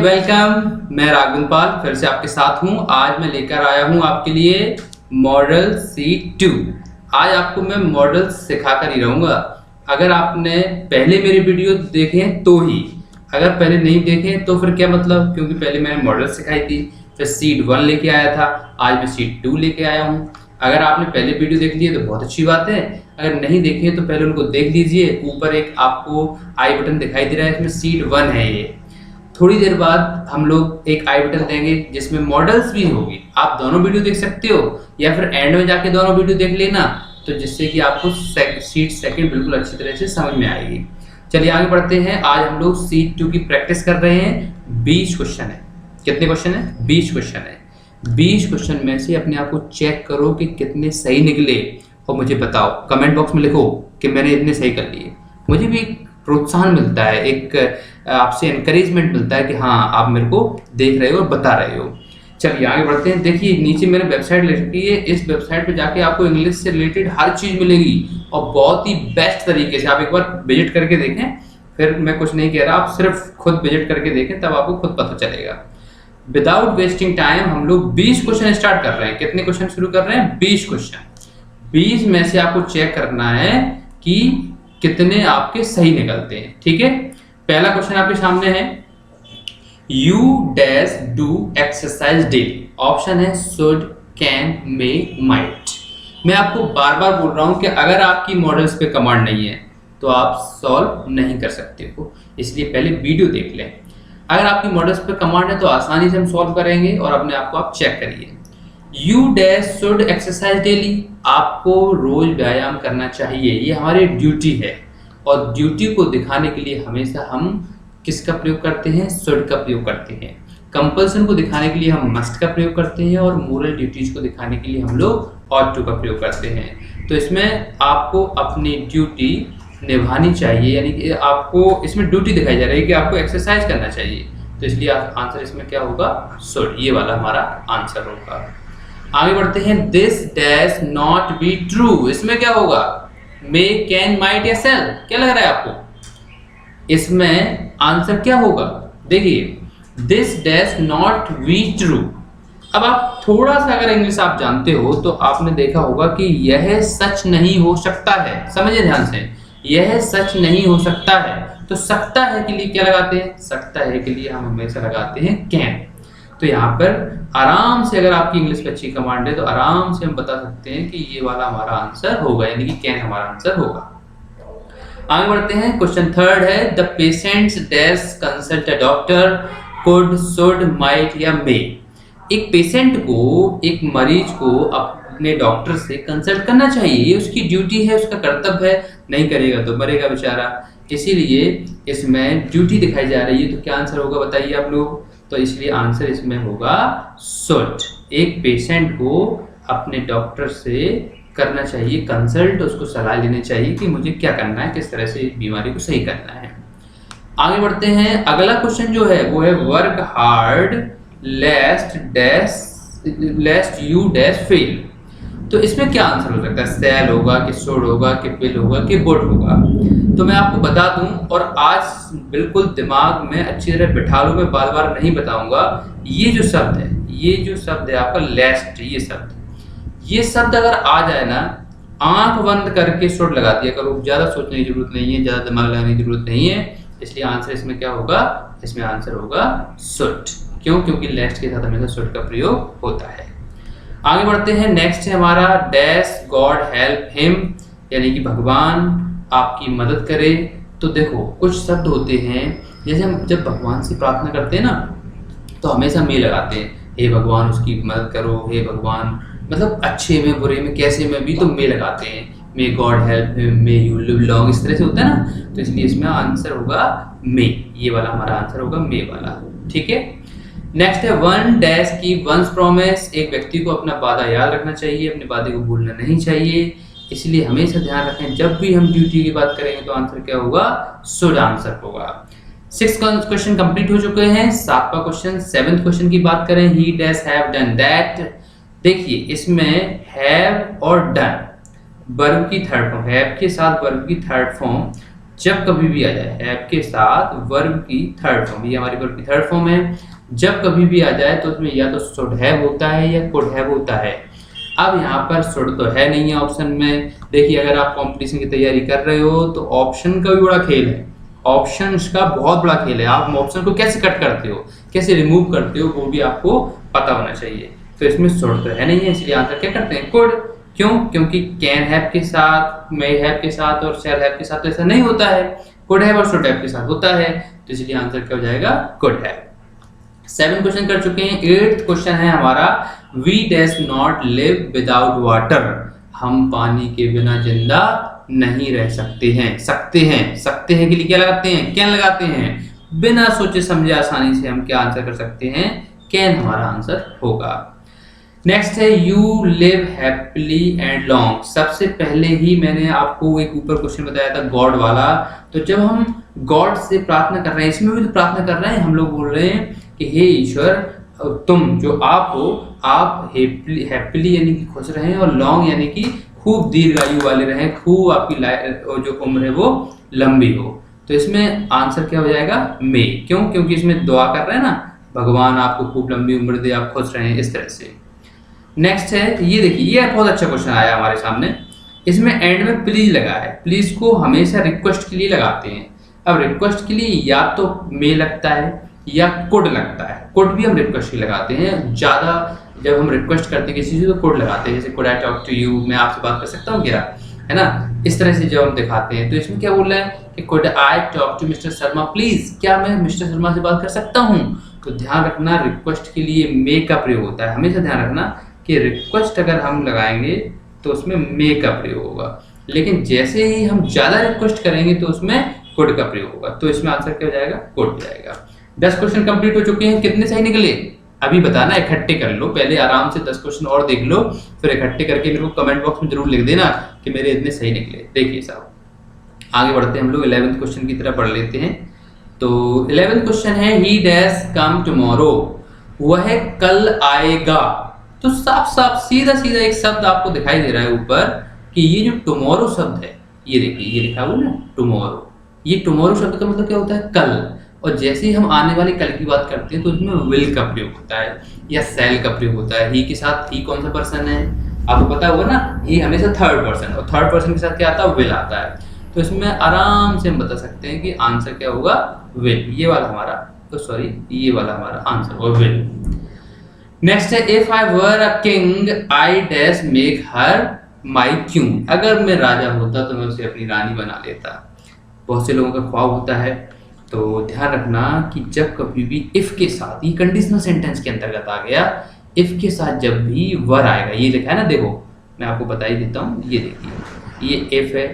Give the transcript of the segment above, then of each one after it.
Welcome. मैं राघवन पाल फिर से आपके साथ हूं। आज मैं लेकर आया हूं आपके लिए मॉडल C2। आज आपको मैं मॉडल सिखाकर ही रहूंगा। अगर आपने पहले मेरे वीडियो देखे हैं तो ही, अगर पहले नहीं देखे तो फिर क्या मतलब, क्योंकि पहले मैंने मॉडल सिखाई थी, फिर सीट 1 लेके आया था, आज मैं सीट 2 लेके आया हूँ। अगर आपने पहले वीडियो देख लिए तो बहुत अच्छी बात है, अगर नहीं देखे तो पहले उनको देख लीजिए। ऊपर एक आपको आई बटन दिखाई दे रहा है, इसमें सीट 1 है। ये थोड़ी देर बाद हम लोग एक आई बटन देंगे जिसमें मॉडल्स भी होगी। आप दोनों वीडियो देख सकते हो या फिर एंड में जाके दोनों वीडियो देख लेना, तो जिससे कि आपको सीट सेकंड बिल्कुल अच्छी तरह से समझ में आएगी। चलिए आगे बढ़ते हैं। आज हम लोग सीट 2 की प्रैक्टिस कर रहे हैं। 20 क्वेश्चन है। कितने क्वेश्चन है? 20 क्वेश्चन है। 20 क्वेश्चन में से अपने आप को चेक करो कि कितने सही निकले और मुझे बताओ। कमेंट बॉक्स में लिखो कि मैंने इतने सही कर लिए। मुझे भी प्रोत्साहन मिलता है, एक आपसे एनकरेजमेंट मिलता है कि हाँ आप मेरे को देख रहे हो और बता रहे हो। चलिए आगे बढ़ते हैं। देखिए नीचे मैंने वेबसाइट ले रखी है। इस वेबसाइट पे जाके आपको इंग्लिश से रिलेटेड हर चीज़ मिलेगी और बहुत ही बेस्ट तरीके से। आप एक बार विजिट करके देखें, फिर मैं कुछ नहीं कह रहा, आप सिर्फ खुद विजिट करके देखें, तब आपको खुद पता चलेगा। विदाउट वेस्टिंग टाइम हम लोग 20 क्वेश्चन स्टार्ट कर रहे हैं। कितने क्वेश्चन शुरू कर रहे हैं? 20 क्वेश्चन। 20 में से आपको चेक करना है कि कितने आपके सही निकलते हैं। ठीक है, पहला क्वेश्चन आपके सामने है, you dash do exercise daily. Option है शुड, कैन, मे, माइट। मैं आपको बार बार बोल रहा हूं कि अगर आपकी मॉडल्स पे कमांड नहीं है तो आप सॉल्व नहीं कर सकते हो, इसलिए पहले वीडियो देख लें। अगर आपकी मॉडल्स पे कमांड है तो आसानी से हम सॉल्व करेंगे और अपने आप को आप चेक करिए। You dash should exercise daily, आपको रोज व्यायाम करना चाहिए, ये हमारी ड्यूटी है। और ड्यूटी को दिखाने के लिए हमेशा हम किसका प्रयोग करते हैं? शुड का प्रयोग करते हैं। कंपल्सन को दिखाने के लिए हम मस्ट का प्रयोग करते हैं और मोरल ड्यूटीज को दिखाने के लिए हम लोग ऑट टू का प्रयोग करते हैं। तो इसमें आपको अपनी ड्यूटी निभानी चाहिए, यानी कि आपको इसमें ड्यूटी दिखाई जा रही है कि आपको एक्सरसाइज करना चाहिए, तो इसलिए आंसर इसमें क्या होगा? शुड। ये वाला हमारा आंसर होगा। आगे बढ़ते हैं। This dash not be true, इसमें क्या होगा? मे, कैन, माइट या सेल? क्या लग रहा है आपको? इसमें आंसर क्या होगा? देखिए, this dash not be true. अब आप थोड़ा सा अगर इंग्लिश आप जानते हो तो आपने देखा होगा कि यह सच नहीं हो सकता है। समझिए ध्यान से, यह सच नहीं हो सकता है। तो सकता है के लिए क्या लगाते हैं? सकता है के लिए हम हमेशा लगाते हैं कैन। तो यहाँ पर आराम से, अगर आपकी इंग्लिश में अच्छी कमांड है तो आराम से हम बता सकते हैं कि ये वाला हमारा आंसर होगा, यानी कि कैन हमारा आंसर होगा। आगे बढ़ते हैं। क्वेश्चन थर्ड है, the patients dash consult a doctor, could, should, might या मे। एक पेशेंट को, एक मरीज को अपने डॉक्टर से कंसल्ट करना चाहिए, ये उसकी ड्यूटी है, उसका कर्तव्य है। नहीं करेगा तो मरेगा बेचारा, इसीलिए इसमें ड्यूटी दिखाई जा रही है। तो क्या आंसर होगा बताइए आप लोग? तो इसलिए आंसर इसमें होगा शुड। एक पेशेंट को अपने डॉक्टर से करना चाहिए कंसल्ट, उसको सलाह लेनी चाहिए कि मुझे क्या करना है, किस तरह से इस बीमारी को सही करना है। आगे बढ़ते हैं। अगला क्वेश्चन जो है वो है, work hard लेस्ट dash लेस्ट you dash fail. तो इसमें क्या आंसर हो सकता है? सेल होगा कि शुड होगा कि विल होगा कि वुड होगा? तो मैं आपको बता दूं, और आज बिल्कुल दिमाग में अच्छी तरह बिठा लो, मैं बार बार नहीं बताऊंगा। ये जो शब्द है, ये जो शब्द है आपका लेस्ट, ये शब्द अगर आ जाए ना, आंख बंद करके शुड लगा दिया करो। ज़्यादा सोचने की जरूरत नहीं है, ज़्यादा दिमाग लगाने की जरूरत नहीं है। इसलिए आंसर इसमें क्या होगा? इसमें आंसर होगा शुड। क्यों? क्योंकि लेस्ट के साथ हमेशा शुड का प्रयोग होता है। आगे बढ़ते हैं। नेक्स्ट है हमारा, डैश गॉड हेल्प हिम, यानी कि भगवान आपकी मदद करे। तो देखो, कुछ शब्द होते हैं, जैसे हम जब भगवान से प्रार्थना करते हैं ना, तो हमेशा मे लगाते हैं, हे भगवान उसकी मदद करो, हे भगवान, मतलब अच्छे में बुरे में कैसे में भी तो मे लगाते हैं। May God help him, may you live long, इस तरह से होता है ना। तो इसलिए इसमें आंसर होगा मे। ये वाला हमारा आंसर होगा मे वाला। ठीक है। नेक्स्ट है, वन डैश की वंस प्रॉमिस, एक व्यक्ति को अपना वादा याद रखना चाहिए, अपने वादे को भूलना नहीं चाहिए। इसलिए हमेशा ध्यान रखें, जब भी हम ड्यूटी की बात करेंगे तो आंसर क्या होगा? शुड आंसर होगा। 6 क्वेश्चन कंप्लीट हो चुके हैं। 7वां क्वेश्चन, 7th क्वेश्चन की बात करें, ही डैश हैव डन दैट। देखिए इसमें हैव और डन वर्ब की थर्ड फॉर्म, हैव के साथ वर्ब की थर्ड फॉर्म जब कभी भी आ जाए हैव के साथ वर्ब की थर्ड फॉर्म, ये हमारी वर्ब की थर्ड फॉर्म है, जब कभी भी आ जाए तो उसमें या तो शुड हैव होता है या कुड हैव होता है। अब यहाँ पर शुड तो है नहीं है ऑप्शन में। देखिए अगर आप कंपटीशन की तैयारी कर रहे हो तो ऑप्शन का भी बड़ा खेल है, ऑप्शंस का बहुत बड़ा खेल है। आप ऑप्शन को कैसे कट करते हो, कैसे रिमूव करते हो, वो भी आपको पता होना चाहिए। तो इसमें शुड तो है नहीं है, इसलिए आंसर क्या करते हैं, कुड। क्यों? क्योंकि कैन हैव के साथ, मे हैव के साथ और शैल हैव के साथ तो ऐसा नहीं होता है, कुड हैव और शुड हैव के साथ होता है। तो इसलिए आंसर क्या हो जाएगा, कुड हैव। 7 क्वेश्चन कर चुके हैं। 8th क्वेश्चन है हमारा, we dash not live without water. हम पानी के बिना जिंदा नहीं रह सकते हैं। सकते हैं के लिए क्या लगाते हैं, कैन लगाते हैं। बिना सोचे समझे आसानी से हम क्या आंसर कर सकते हैं, कैन हमारा आंसर होगा। नेक्स्ट है you live happily and long. सबसे पहले ही मैंने आपको एक ऊपर क्वेश्चन बताया था गॉड वाला। तो जब हम गॉड से प्रार्थना कर रहे हैं, इसमें भी तो प्रार्थना कर रहे हैं, हम लोग बोल रहे हैं कि हे ईश्वर, तुम जो आप हो, आप हैप्पीली यानी कि खुश रहें, और लॉन्ग यानी कि खूब दीर्घायु वाले रहें, खूब आपकी जो उम्र है वो लंबी हो। तो इसमें आंसर क्या हो जाएगा, मे। क्यों? क्योंकि इसमें दुआ कर रहे हैं ना, भगवान आपको खूब लंबी उम्र दे, आप खुश रहें, इस तरह से। नेक्स्ट है ये, देखिए ये बहुत अच्छा क्वेश्चन आया हमारे सामने। इसमें एंड में प्लीज लगा है। प्लीज को हमेशा रिक्वेस्ट के लिए लगाते हैं। अब रिक्वेस्ट के लिए या तो मे लगता है या कुड लगता है। कुड भी हम रिक्वेस्ट के लिए लगाते हैं, ज़्यादा जब हम रिक्वेस्ट करते हैं किसी से तो कुड लगाते हैं, जैसे could I talk to you, मैं आपसे बात कर सकता हूँ क्या, है ना, इस तरह से जब हम दिखाते हैं। तो इसमें क्या बोल रहे हैं कि could I talk to mister Sharma please, क्या मैं मिस्टर शर्मा से बात कर सकता हूँ। तो ध्यान रखना रिक्वेस्ट के लिए मे का प्रयोग होता है। हमेशा ध्यान रखना कि रिक्वेस्ट अगर हम लगाएंगे तो उसमें मे का प्रयोग होगा, लेकिन जैसे ही हम ज़्यादा रिक्वेस्ट करेंगे तो उसमें कुड का प्रयोग होगा। तो इसमें आंसर क्या हो जाएगा, कुड हो जाएगा। 10 क्वेश्चन कंप्लीट हो चुके हैं। कितने सही निकले अभी बताना, इकट्ठे कर लो पहले, आराम से 10 क्वेश्चन और देख लो, फिर इकट्ठे करके मेरे को कमेंट बॉक्स में जरूर लिख देना कि मेरे इतने सही निकले। देखिए साहब, आगे बढ़ते हैं हम लोग 11th क्वेश्चन की तरफ पढ़ लेते हैं। तो 11th क्वेश्चन है ही डैश कम टुमारो, वह कल आएगा। तो साफ साफ सीधा सीधा एक शब्द आपको दिखाई दे रहा है ऊपर कि ये जो टुमारो शब्द है, ये देखिए ये लिखा हुआ है ना टुमारो। ये टुमारो शब्द का मतलब क्या होता है, कल। और जैसे ही हम आने वाले कल की बात करते हैं तो इसमें विल का प्रयोग होता है या सेल का प्रयोग होता है। ही के साथ ही कौन सा पर्सन है आपको पता होगा ना, ही हमेशा थर्ड पर्सन, और थर्ड पर्सन के साथ क्या आता है, विल आता है। तो इसमें आराम से हम बता सकते हैं कि आंसर क्या होगा, विल। ये वाला हमारा, तो सॉरी ये वाला हमारा आंसर होगा विल। नेक्स्ट है if I were a king I dash make her my queen. अगर मैं राजा होता तो मैं उसे अपनी रानी बना लेता। बहुत से लोगों का ख्वाब होता है। तो ध्यान रखना कि जब कभी भी इफ के साथ, ये कंडीशनल सेंटेंस के अंतर्गत आ गया, इफ के साथ जब भी वर आएगा, ये लिखा है ना, देखो मैं आपको बता ही देता हूँ, ये देखिए ये इफ है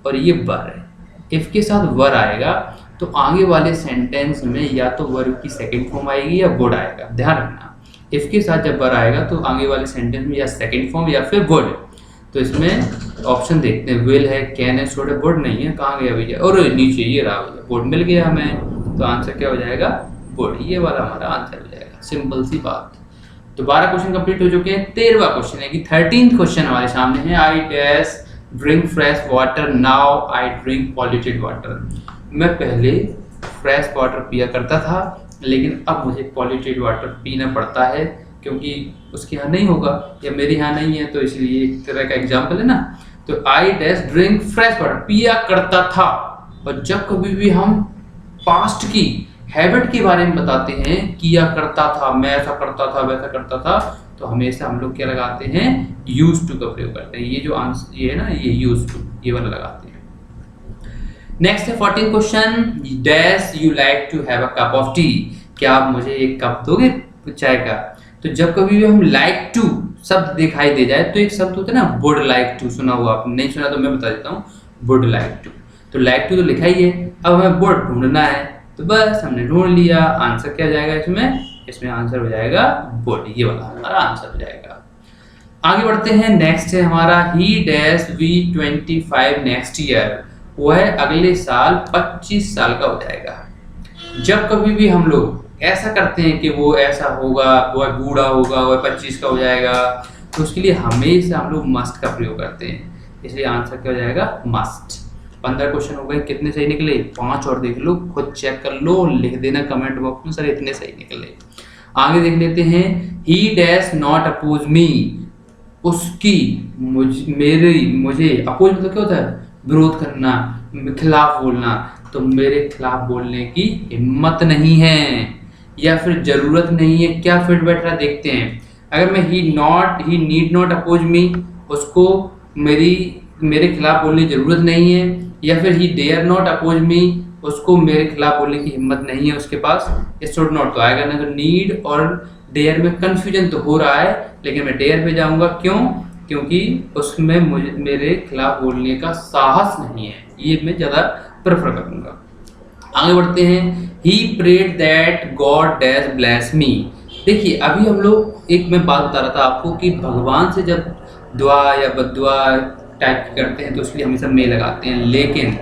और ये वर है। इफ के साथ वर आएगा तो आगे वाले सेंटेंस में या तो वर्ब की सेकंड फॉर्म आएगी या वुड आएगा। ध्यान रखना, इफ के साथ जब वर आएगा तो आगे वाले सेंटेंस में या सेकंड फॉर्म या फिर वुड। तो इसमें ऑप्शन देखते हैं, विल है, कैन है, शुड है, वुड नहीं है, कहाँ गया भैया, और नीचे ये रहा भैया, वुड मिल गया हमें। तो आंसर क्या हो जाएगा, वुड। ये वाला हमारा आंसर हो जाएगा, सिंपल सी बात। तो 12 क्वेश्चन कंप्लीट हो चुके हैं। 13वां क्वेश्चन है कि 13th क्वेश्चन हमारे सामने है, I dash drink fresh water now I drink polluted water. मैं पहले फ्रेश वाटर पिया करता था, लेकिन अब मुझे पॉल्यूटेड वाटर पीना पड़ता है क्योंकि उसके यहाँ नहीं होगा या मेरे यहाँ नहीं है। तो इसलिए एक तरह का एग्जाम्पल है ना। तो I dash drink fresh water, पिया करता था। और जब कभी भी हम पास्ट की हैबिट के बारे में बताते हैं, किया करता था, मैं ऐसा करता था, वैसा करता था, तो हमेशा हम लोग क्या लगाते हैं, यूज टू का प्रयोग करते हैं। ये जो आंसर ये है ना, ये यूज टू, ये वाला लगाते हैं। नेक्स्ट है 14 question, dash you like to have a cup of tea. क्या आप मुझे एक कप दोगे चाय का। तो जब कभी भी हम लाइक टू शब्द दिखाई दे जाए तो एक शब्द होता है ना, वुड लाइक टू, सुना हुआ आपने, नहीं सुना तो मैं बता देता हूँ, वुड लाइक टू। तो लाइक टू तो लिखा ही है, अब हमें वुड ढूंढना है, तो बस हमने ढूंढ लिया। आंसर क्या जाएगा इसमें आंसर हो जाएगा वुड। ये वाला हमारा आंसर हो जाएगा। आगे बढ़ते हैं। नेक्स्ट है हमारा he dash we 25 next year, वह अगले साल 25 साल का हो जाएगा। जब कभी भी हम लोग ऐसा करते हैं कि वो ऐसा होगा, वह बूढ़ा होगा, वह 25 का हो जाएगा, तो उसके लिए हमेशा हम लोग मस्ट का प्रयोग करते हैं। इसलिए आंसर क्या हो जाएगा, मस्ट। 15 क्वेश्चन हो गए, कितने सही निकले? 5 और देख लो, खुद चेक कर लो, लिख देना कमेंट बॉक्स में सर इतने सही निकले। आगे देख लेते हैं, ही डैश नॉट अपोज मी, उसकी मुझे अपोज मतलब क्या होता है? विरोध करना, खिलाफ बोलना, तो मेरे खिलाफ बोलने की हिम्मत नहीं है या फिर जरूरत नहीं है। क्या फिट बैठ रहा देखते हैं। अगर मैं ही नीड नॉट अपोज मी, उसको मेरे खिलाफ बोलने की जरूरत नहीं है, या फिर ही डेयर नॉट अपोज मी, उसको मेरे खिलाफ बोलने की हिम्मत नहीं है उसके पास, ये शुड नॉट तो आएगा ना। तो नीड और डेयर में कंफ्यूजन तो हो रहा है, लेकिन मैं डेयर पे जाऊंगा। क्यों? क्योंकि उसमें मेरे खिलाफ बोलने का साहस नहीं है, ये मैं ज़्यादा प्रेफर करूंगा। आगे बढ़ते हैं, he prayed that God dash bless me. देखिए अभी हम लोग मैं बात बता रहा था आपको कि भगवान से जब दुआ या बद्दुआ टाइप की करते हैं तो इसलिए हमेशा मे लगाते हैं, लेकिन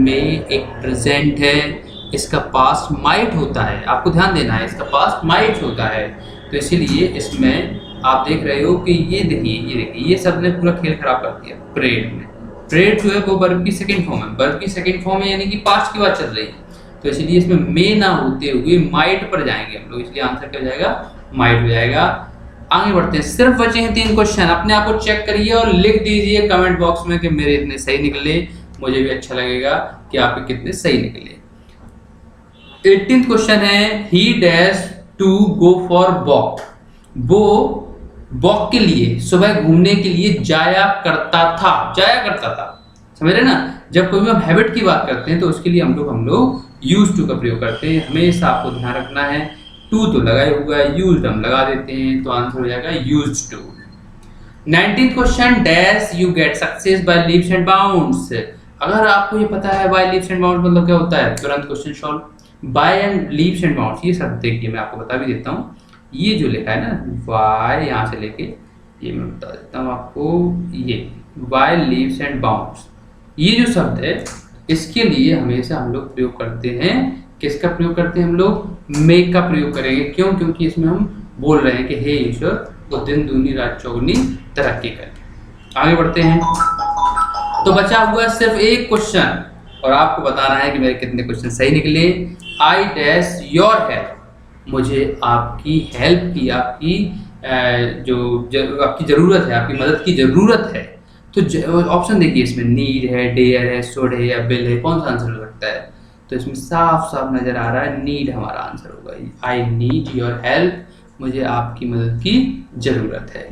मे एक प्रेजेंट है, इसका पास्ट माइट होता है, आपको ध्यान देना है, इसका पास्ट माइट होता है। तो इसीलिए इसमें आप देख रहे हो कि ये देखिए ये सब ने पूरा खेल खराब कर दिया। प्रेड में प्रेड जो है वो वर्ब की सेकंड फॉर्म है, वर्ब की सेकंड फॉर्म है यानी कि पास्ट की बात चल रही है, तो इसलिए इसमें मे ना होते हुए माइट पर जाएंगे हम लोग, इसलिए आंसर क्या जाएगा? माइट हो जाएगा। आगे बढ़ते हैं, सिर्फ बचे हैं 3 क्वेश्चन, अपने आप को चेक करिए और लिख दीजिए कमेंट बॉक्स में कि मेरे इतने सही निकले, मुझे भी अच्छा लगेगा कि आपके कितने सही निकले। 18th क्वेश्चन है, he dash to go for walk, वो वॉक के लिए, सुबह घूमने के लिए जाया करता था, समझ रहे ना। जब कोई भी हम हैबिट की बात करते हैं तो उसके लिए हम लोग यूज टू का प्रयोग करते हैं, हमेशा आपको ध्यान रखना है। टू तो लगाए हुआ है, यूज्ड हम लगा देते हैं, तो आंसर हो जाएगा used to. 19th question, dash you get success by leaps and bounds. अगर आपको ये पता है बाय लीप्स एंड बाउंड्स मतलब क्या होता है, तुरंत question solve. By and leaps and bounds, ये सब देखिए मैं आपको बता भी देता हूँ। ये जो लिखा है ना बाय, यहाँ से लेके ये मैं बता देता हूँ आपको, ये बाय लीप्स एंड बाउंड्स, ये जो शब्द है इसके लिए हमेशा हम लोग प्रयोग करते हैं, किसका प्रयोग करते हैं? हम लोग मेक का प्रयोग करेंगे। क्यों? क्योंकि इसमें हम बोल रहे हैं कि हे ईश्वर वो दिन दूनी रात चौगुनी तरक्की करे। आगे बढ़ते हैं, तो बचा हुआ सिर्फ एक क्वेश्चन और आपको बताना है कि मेरे कितने क्वेश्चन सही निकले। आई डैश योर हेल्प, मुझे आपकी हेल्प की, आपकी आपकी ज़रूरत है, आपकी मदद की ज़रूरत है। तो ऑप्शन देखिए, इसमें नीड है, डेयर है, शुड है या विल है, कौन सा आंसर हो सकता है? तो इसमें साफ साफ नजर आ रहा है नीड हमारा आंसर होगा। आई नीड योर हेल्प, मुझे आपकी मदद की जरूरत है।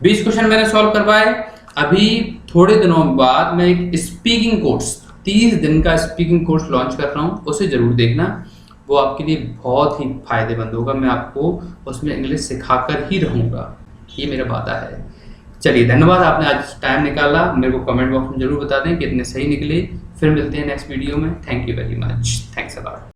20 क्वेश्चन मैंने सॉल्व करवाए। अभी थोड़े दिनों बाद मैं एक स्पीकिंग कोर्स, 30 दिन का स्पीकिंग कोर्स लॉन्च कर रहा हूँ, उसे जरूर देखना, वो आपके लिए बहुत ही फायदेमंद होगा। मैं आपको उसमें इंग्लिश सिखाकर ही रहूँगा, ये मेरा वादा है। चलिए धन्यवाद, आपने आज टाइम निकाला। मेरे को कमेंट बॉक्स में जरूर बता दें कितने सही निकले। फिर मिलते हैं नेक्स्ट वीडियो में। Thank you very much, thanks a lot.